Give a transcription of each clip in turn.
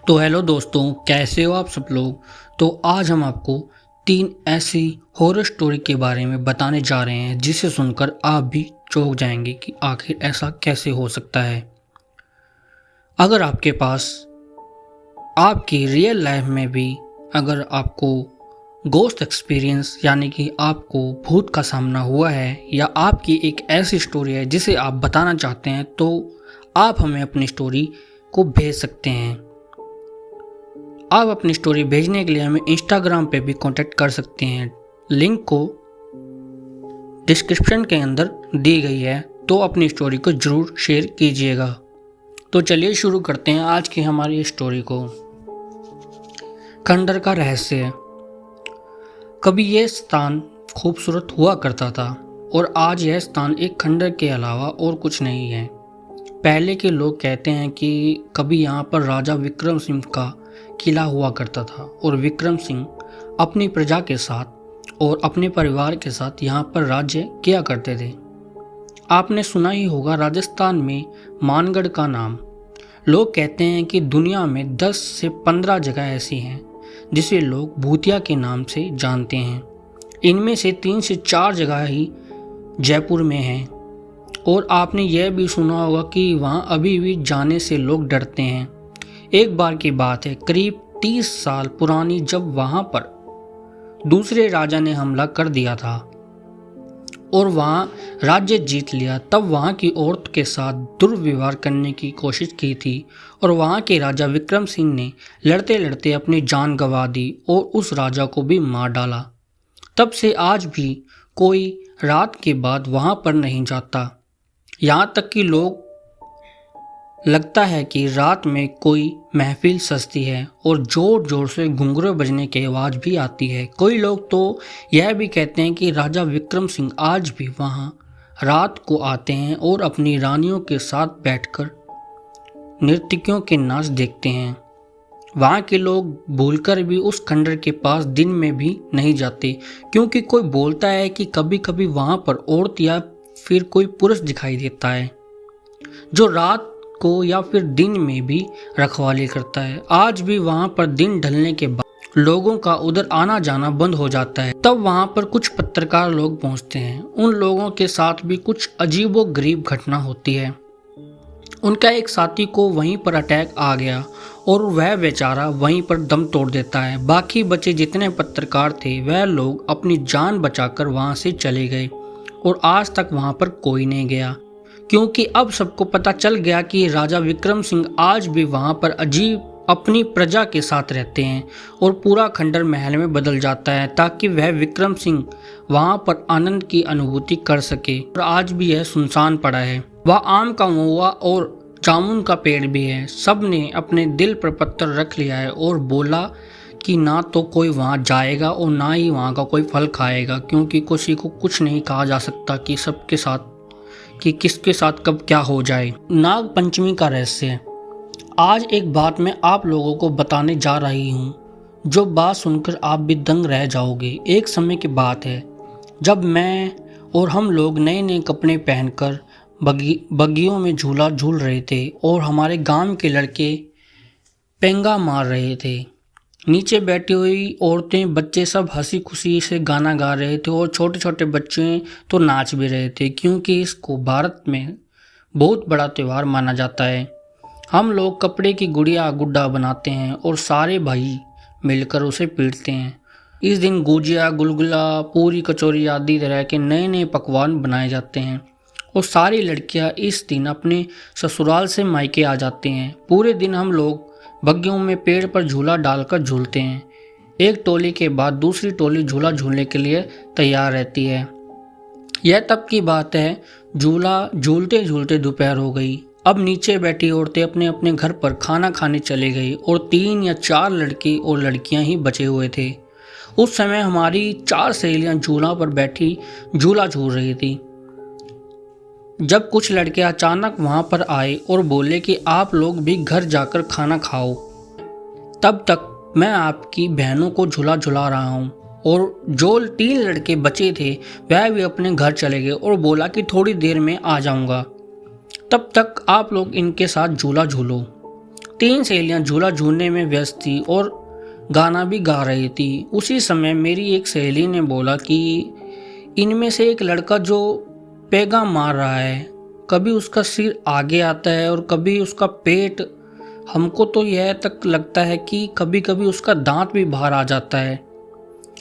तो हेलो दोस्तों, कैसे हो आप सब लोग। तो आज हम आपको 3 ऐसी हॉरर स्टोरी के बारे में बताने जा रहे हैं जिसे सुनकर आप भी चौंक जाएंगे कि आखिर ऐसा कैसे हो सकता है। अगर आपके पास आपकी रियल लाइफ में भी अगर आपको गोस्ट एक्सपीरियंस यानी कि आपको भूत का सामना हुआ है या आपकी एक ऐसी स्टोरी है जिसे आप बताना चाहते हैं, तो आप हमें अपनी स्टोरी को भेज सकते हैं। आप अपनी स्टोरी भेजने के लिए हमें इंस्टाग्राम पे भी कांटेक्ट कर सकते हैं। लिंक को डिस्क्रिप्शन के अंदर दी गई है, तो अपनी स्टोरी को ज़रूर शेयर कीजिएगा। तो चलिए शुरू करते हैं आज की हमारी स्टोरी को। खंडर का रहस्य। कभी यह स्थान खूबसूरत हुआ करता था और आज यह स्थान एक खंडर के अलावा और कुछ नहीं है। पहले के लोग कहते हैं कि कभी यहाँ पर राजा विक्रम सिंह का किला हुआ करता था और विक्रम सिंह अपनी प्रजा के साथ और अपने परिवार के साथ यहाँ पर राज्य किया करते थे। आपने सुना ही होगा राजस्थान में मानगढ़ का नाम। लोग कहते हैं कि दुनिया में 10 से 15 जगह ऐसी हैं जिसे लोग भूतिया के नाम से जानते हैं। इनमें से 3 से 4 जगह ही जयपुर में हैं और आपने यह भी सुना होगा कि वहाँ अभी भी जाने से लोग डरते हैं। एक बार की बात है, करीब 30 साल पुरानी, जब वहाँ पर दूसरे राजा ने हमला कर दिया था और वहाँ राज्य जीत लिया। तब वहाँ की औरत के साथ दुर्व्यवहार करने की कोशिश की थी और वहाँ के राजा विक्रम सिंह ने लड़ते लड़ते अपनी जान गंवा दी और उस राजा को भी मार डाला। तब से आज भी कोई रात के बाद वहाँ पर नहीं जाता। यहाँ तक कि लोग लगता है कि रात में कोई महफिल सजती है और ज़ोर ज़ोर से घुंघरू बजने की आवाज़ भी आती है। कोई लोग तो यह भी कहते हैं कि राजा विक्रम सिंह आज भी वहाँ रात को आते हैं और अपनी रानियों के साथ बैठकर नर्तकियों के नाच देखते हैं। वहाँ के लोग भूलकर भी उस खंडर के पास दिन में भी नहीं जाते, क्योंकि कोई बोलता है कि कभी कभी वहाँ पर औरत या फिर कोई पुरुष दिखाई देता है जो रात को या फिर दिन में भी रखवाली करता है। आज भी वहाँ पर दिन ढलने के बाद लोगों का उधर आना जाना बंद हो जाता है। तब वहाँ पर कुछ पत्रकार लोग पहुँचते हैं। उन लोगों के साथ भी कुछ अजीबोगरीब घटना होती है। उनका एक साथी को वहीं पर अटैक आ गया और वह बेचारा वहीं पर दम तोड़ देता है। बाकी बचे जितने पत्रकार थे वह लोग अपनी जान बचाकर वहाँ से चले गए और आज तक वहाँ पर कोई नहीं गया, क्योंकि अब सबको पता चल गया कि राजा विक्रम सिंह आज भी वहाँ पर अजीब अपनी प्रजा के साथ रहते हैं और पूरा खंडर महल में बदल जाता है ताकि वह विक्रम सिंह वहाँ पर आनंद की अनुभूति कर सके। और आज भी यह सुनसान पड़ा है। वह आम का महुआ और जामुन का पेड़ भी है। सब ने अपने दिल पर पत्थर रख लिया है और बोला कि ना तो कोई वहाँ जाएगा और ना ही वहाँ का कोई फल खाएगा, क्योंकि किसी को कुछ नहीं कहा जा सकता कि सबके साथ कि किसके साथ कब क्या हो जाए। नाग पंचमी का रहस्य। आज एक बात मैं आप लोगों को बताने जा रही हूँ जो बात सुनकर आप भी दंग रह जाओगे। एक समय की बात है जब मैं और हम लोग नए नए कपड़े पहनकर बगियों में झूला झूल रहे थे और हमारे गांव के लड़के पेंगा मार रहे थे। नीचे बैठी हुई औरतें बच्चे सब हंसी खुशी से गाना गा रहे थे और छोटे छोटे बच्चे तो नाच भी रहे थे, क्योंकि इसको भारत में बहुत बड़ा त्यौहार माना जाता है। हम लोग कपड़े की गुड़िया गुड्डा बनाते हैं और सारे भाई मिलकर उसे पीटते हैं। इस दिन गुजिया, गुलगुला, पूरी, कचौरी आदि तरह के नए नए पकवान बनाए जाते हैं और सारी लड़कियां इस दिन अपने ससुराल से मायके आ जाते हैं। पूरे दिन हम लोग बग्गियों में पेड़ पर झूला डालकर झूलते हैं। एक टोली के बाद दूसरी टोली झूला झूलने के लिए तैयार रहती है। यह तब की बात है, झूला झूलते झूलते दोपहर हो गई। अब नीचे बैठी औरतें अपने अपने घर पर खाना खाने चले गई और 3 या 4 लड़के और लड़कियां ही बचे हुए थे। उस समय हमारी 4 सहेलियां झूला पर बैठी झूला झूल रही थी जब कुछ लड़के अचानक वहां पर आए और बोले कि आप लोग भी घर जाकर खाना खाओ। तब तक मैं आपकी बहनों को झूला झुला रहा हूँ और जो 3 लड़के बचे थे वह भी अपने घर चले गए और बोला कि थोड़ी देर में आ जाऊँगा, तब तक आप लोग इनके साथ झूला झूलो। तीन सहेलियां झूला झूलने में व्यस्त थी और गाना भी गा रही थी। उसी समय मेरी एक सहेली ने बोला कि इनमें से एक लड़का जो पैगाम मार रहा है, कभी उसका सिर आगे आता है और कभी उसका पेट। हमको तो यह तक लगता है कि कभी कभी उसका दांत भी बाहर आ जाता है।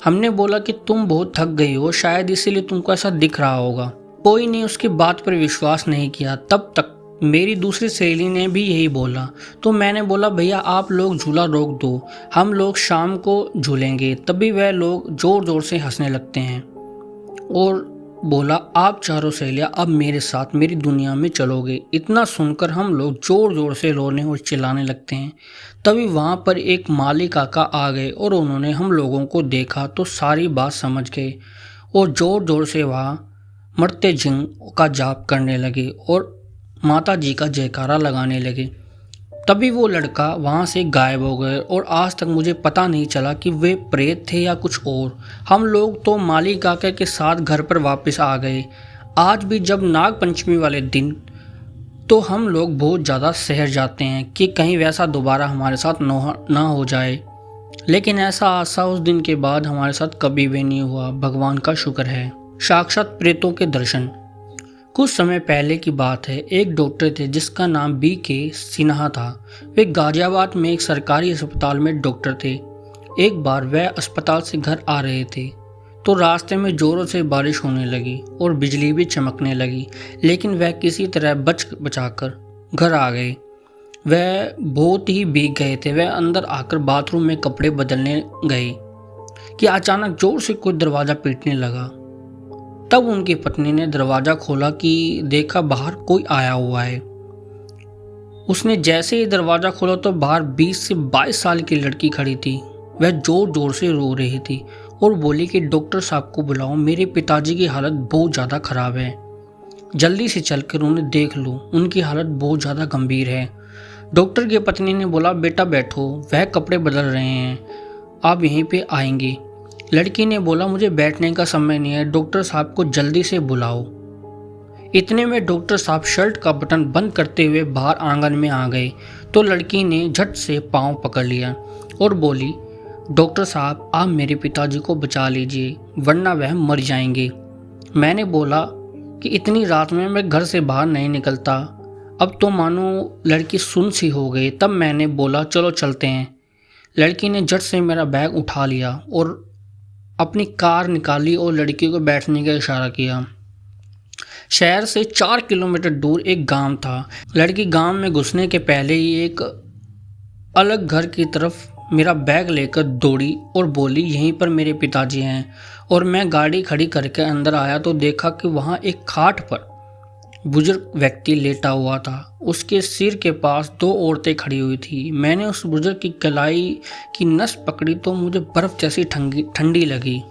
हमने बोला कि तुम बहुत थक गई हो, शायद इसीलिए तुमको ऐसा दिख रहा होगा। कोई ने उसकी बात पर विश्वास नहीं किया। तब तक मेरी दूसरी सहेली ने भी यही बोला। तो मैंने बोला भैया आप लोग झूला रोक दो, हम लोग शाम को झूलेंगे। तभी वह लोग ज़ोर ज़ोर से हंसने लगते हैं और बोला आप चारों सहेलियां अब मेरे साथ मेरी दुनिया में चलोगे। इतना सुनकर हम लोग ज़ोर ज़ोर से रोने और चिल्लाने लगते हैं। तभी वहाँ पर एक माली काका आ गए और उन्होंने हम लोगों को देखा तो सारी बात समझ गए और ज़ोर ज़ोर से वहाँ मरते जिन का जाप करने लगे और माता जी का जयकारा लगाने लगे। तभी वो लड़का वहाँ से गायब हो गए और आज तक मुझे पता नहीं चला कि वे प्रेत थे या कुछ और। हम लोग तो माली काका के साथ घर पर वापस आ गए। आज भी जब नाग पंचमी वाले दिन तो हम लोग बहुत ज़्यादा सहर जाते हैं कि कहीं वैसा दोबारा हमारे साथ ना हो जाए। लेकिन ऐसा आशा उस दिन के बाद हमारे साथ कभी भी नहीं हुआ। भगवान का शुक्र है। साक्षात प्रेतों के दर्शन। कुछ समय पहले की बात है। एक डॉक्टर थे जिसका नाम B.K. सिन्हा था। वे गाजियाबाद में एक सरकारी अस्पताल में डॉक्टर थे। एक बार वह अस्पताल से घर आ रहे थे तो रास्ते में जोरों से बारिश होने लगी और बिजली भी चमकने लगी, लेकिन वह किसी तरह बचाकर घर आ गए। वह बहुत ही भीग गए थे। वह अंदर आकर बाथरूम में कपड़े बदलने गए कि अचानक जोर से कोई दरवाज़ा पीटने लगा। तब उनकी पत्नी ने दरवाज़ा खोला कि देखा बाहर कोई आया हुआ है। उसने जैसे ही दरवाज़ा खोला तो बाहर 20 से 22 साल की लड़की खड़ी थी। वह ज़ोर ज़ोर से रो रही थी और बोली कि डॉक्टर साहब को बुलाओ, मेरे पिताजी की हालत बहुत ज़्यादा ख़राब है, जल्दी से चलकर उन्हें देख लो, उनकी हालत बहुत ज़्यादा गंभीर है। डॉक्टर की पत्नी ने बोला बेटा बैठो, वह कपड़े बदल रहे हैं, आप यहीं पे आएंगे। लड़की ने बोला मुझे बैठने का समय नहीं है, डॉक्टर साहब को जल्दी से बुलाओ। इतने में डॉक्टर साहब शर्ट का बटन बंद करते हुए बाहर आंगन में आ गए तो लड़की ने झट से पांव पकड़ लिया और बोली डॉक्टर साहब आप मेरे पिताजी को बचा लीजिए वरना वह मर जाएंगे। मैंने बोला कि इतनी रात में मैं घर से बाहर नहीं निकलता। अब तो मानो लड़की सुन सी हो गई। तब मैंने बोला चलो चलते हैं। लड़की ने झट से मेरा बैग उठा लिया और अपनी कार निकाली और लड़की को बैठने का इशारा किया। शहर से 4 किलोमीटर दूर एक गांव था। लड़की गांव में घुसने के पहले ही एक अलग घर की तरफ मेरा बैग लेकर दौड़ी और बोली यहीं पर मेरे पिताजी हैं। और मैं गाड़ी खड़ी करके अंदर आया तो देखा कि वहाँ एक खाट पर बुजुर्ग व्यक्ति लेटा हुआ था। उसके सिर के पास 2 औरतें खड़ी हुई थी। मैंने उस बुजुर्ग की कलाई की नस पकड़ी तो मुझे बर्फ जैसी ठंडी लगी,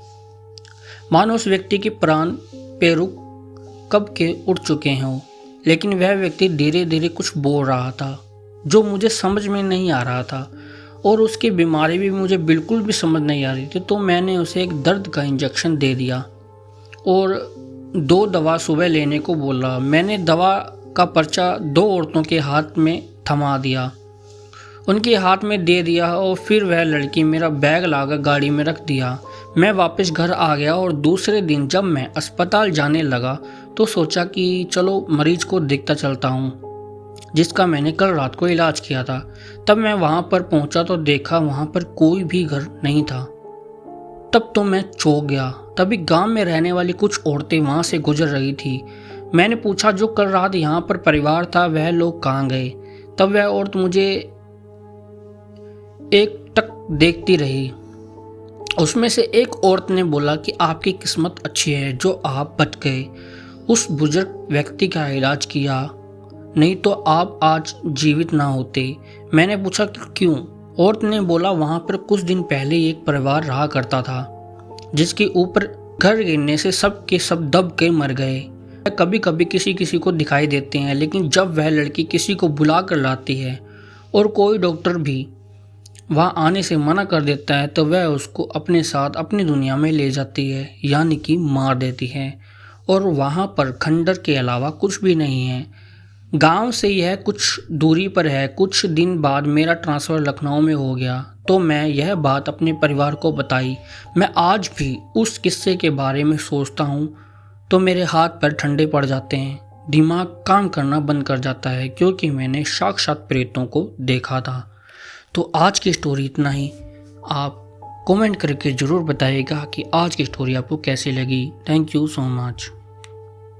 मानो उस व्यक्ति के प्राण पे रुक कब के उड़ चुके हों। लेकिन वह व्यक्ति धीरे धीरे कुछ बोल रहा था जो मुझे समझ में नहीं आ रहा था और उसकी बीमारी भी मुझे बिल्कुल भी समझ नहीं आ रही थी। तो मैंने उसे एक दर्द का इंजेक्शन दे दिया और 2 दवा सुबह लेने को बोला। मैंने दवा का पर्चा 2 औरतों के हाथ में थमा दिया, उनके हाथ में दे दिया और फिर वह लड़की मेरा बैग लाकर गाड़ी में रख दिया। मैं वापस घर आ गया और दूसरे दिन जब मैं अस्पताल जाने लगा तो सोचा कि चलो मरीज को देखता चलता हूँ जिसका मैंने कल रात को इलाज किया था। तब मैं वहाँ पर पहुँचा तो देखा वहाँ पर कोई भी घर नहीं था। तब तो मैं चौंक गया। तभी गांव में रहने वाली कुछ औरतें वहाँ से गुजर रही थी। मैंने पूछा जो कल रात यहाँ पर परिवार था वह लोग कहाँ गए। तब वह औरत मुझे एक टक देखती रही। उसमें से एक औरत ने बोला कि आपकी किस्मत अच्छी है जो आप बच गए, उस बुजुर्ग व्यक्ति का इलाज किया, नहीं तो आप आज जीवित ना होते। मैंने पूछा कि क्यों। औरत ने बोला वहाँ पर कुछ दिन पहले एक परिवार रहा करता था जिसके ऊपर घर गिरने से सब के सब दब के मर गए। कभी कभी किसी किसी को दिखाई देते हैं, लेकिन जब वह लड़की किसी को बुला कर लाती है और कोई डॉक्टर भी वहाँ आने से मना कर देता है तो वह उसको अपने साथ अपनी दुनिया में ले जाती है, यानी कि मार देती है। और वहाँ पर खंडर के अलावा कुछ भी नहीं है। गांव से यह कुछ दूरी पर है। कुछ दिन बाद मेरा ट्रांसफ़र लखनऊ में हो गया तो मैं यह बात अपने परिवार को बताई। मैं आज भी उस किस्से के बारे में सोचता हूँ तो मेरे हाथ पैर ठंडे पड़ जाते हैं, दिमाग काम करना बंद कर जाता है, क्योंकि मैंने साक्षात प्रेतों को देखा था। तो आज की स्टोरी इतना ही। आप कमेंट करके ज़रूर बताइएगा कि आज की स्टोरी आपको कैसी लगी। Thank you so much.